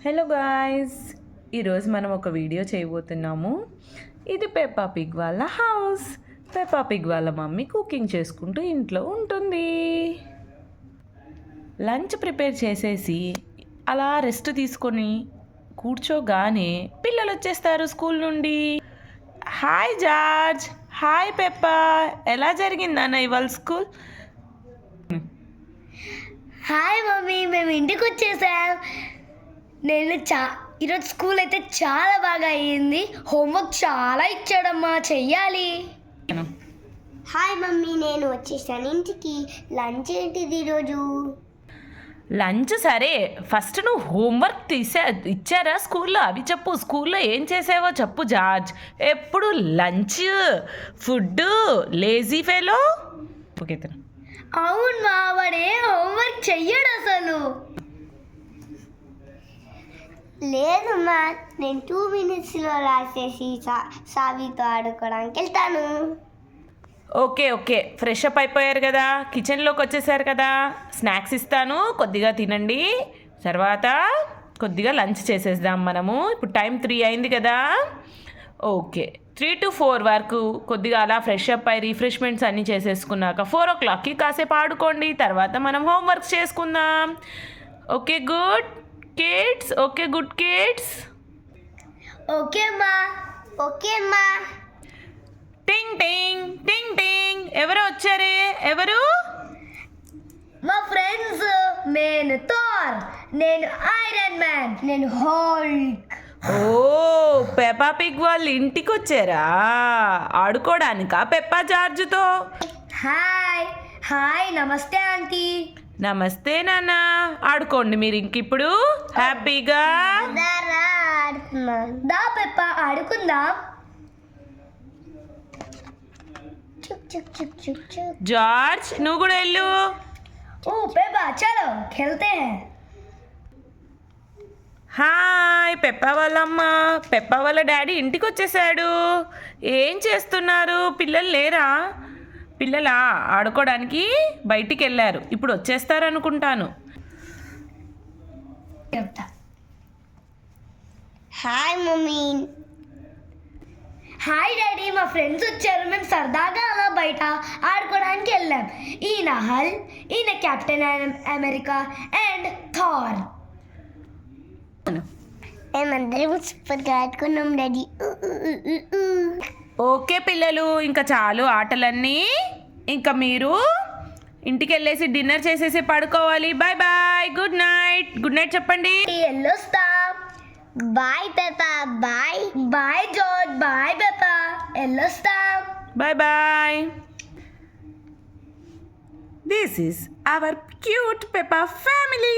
Hello guys, ఈరోజు మనం ఒక వీడియో చేయబోతున్నాము. ఇది పెప్పా పిగ్ వాళ్ళ హౌస్. పెప్పా పిగ్ వాళ్ళ మమ్మీ కుకింగ్ చేసుకుంటూ ఇంట్లో ఉంటుంది. లంచ్ ప్రిపేర్ చేసేసి అలా రెస్ట్ తీసుకొని కూర్చోగానే పిల్లలు వచ్చేస్తారు స్కూల్ నుండి. హాయ్ జార్జ్, హాయ్ పెప్పా, ఎలా జరిగిందన్న ఇవాళ స్కూల్? హాయ్ మమ్మీ, మేము ఇంటికి వచ్చేసాం. ఈరోజు స్కూల్ అయితే చాలా బాగా అయ్యింది. హోంవర్క్ చాలా ఇచ్చాడమ్మా, చెయ్యాలి. హాయ్ మమ్మీ, నేను వచ్చేసాను ఇంటికి. లంచ్ ఏంటిది ఈరోజు? లంచ్ సరే, ఫస్ట్ నువ్వు హోంవర్క్ ఇచ్చారా స్కూల్లో? అవి చెప్పు. స్కూల్లో ఏం చేసావో చెప్పు జార్జ్. ఎప్పుడు lunch, food, lazy fellow. Okay, అవును మా, వాడే హోంవర్క్ చెయ్యడు అసలు. లేదు మా, నేను 2 minutesలో రాసేసి సావితో ఆడుకోవడానికి వెళ్తాను. ఓకే, ఫ్రెష్ అప్ అయిపోయారు కదా, కిచెన్లోకి వచ్చేసారు కదా. స్నాక్స్ ఇస్తాను, కొద్దిగా తినండి. తర్వాత కొద్దిగా లంచ్ చేసేద్దాం మనము. ఇప్పుడు టైం 3 అయింది కదా. ఓకే, 3 to 4 వరకు కొద్దిగా అలా ఫ్రెష్ అప్ అయ్యి రిఫ్రెష్మెంట్స్ అన్నీ చేసేసుకున్నాక 4 o'clockకి కాసేపు ఆడుకోండి. తర్వాత మనం హోంవర్క్ చేసుకుందాం. Okay good kids, okay good kids. Okay మా. టింగ్ టింగ్ టింగ్ టింగ్. ఎవరు వచ్చారే? ఎవరు? మా ఫ్రెండ్స్. నేను థార్, నేను ఐరన్ మ్యాన్, నేను హల్క్. ఓ, పెప్పా పిగ్ వాళ్ళు ఇంటికి వచ్చారా ఆడుకోవడానికా పెప్పా జార్జ్తో? హాయ్ నమస్తే ఆంటీ. నమస్తే నాన్న, ఆడుకోండి మీరు ఇంకిప్పుడు హ్యాపీగా. దా పెప్పా, ఆడుకుందాం. జార్జ్, నువ్వు కూడా వెళ్ళు. ఓ పెప్పా, చలో ఖేల్తే హై. హాయ్, పెప్పా వాళ్ళమ్మ, పెప్పా వాళ్ళ డాడీ ఇంటికి వచ్చేసాడు. ఏం చేస్తున్నారు? పిల్లలు లేరా? పిల్లలా ఆడుకోవడానికి బయటికి వెళ్ళారు, ఇప్పుడు వచ్చేస్తారు అనుకుంటాను. Hi mummy. హాయ్ డాడీ, మా ఫ్రెండ్స్ వచ్చారు. మేము సరదాగా అలా బయట ఆడుకోవడానికి వెళ్ళాం. ఈయన హల్, ఈయన కెప్టెన్ అమెరికా అండ్ థార్. మేమందరం సూపర్గా ఆడుకున్నాం డాడీ. ఓకే పిల్లలు, ఇంకా చాలు ఆటలన్నీ. ఇంకా మీరు ఇంటికి వెళ్ళేసి డిన్నర్ చేసేసి పడుకోవాలి. Bye bye, good night. Good night చెప్పండి. వెళ్ళొస్తాం. Bye Peppa, bye George, bye Peppa, వెళ్ళొస్తాం. Bye. This is our cute Peppa family.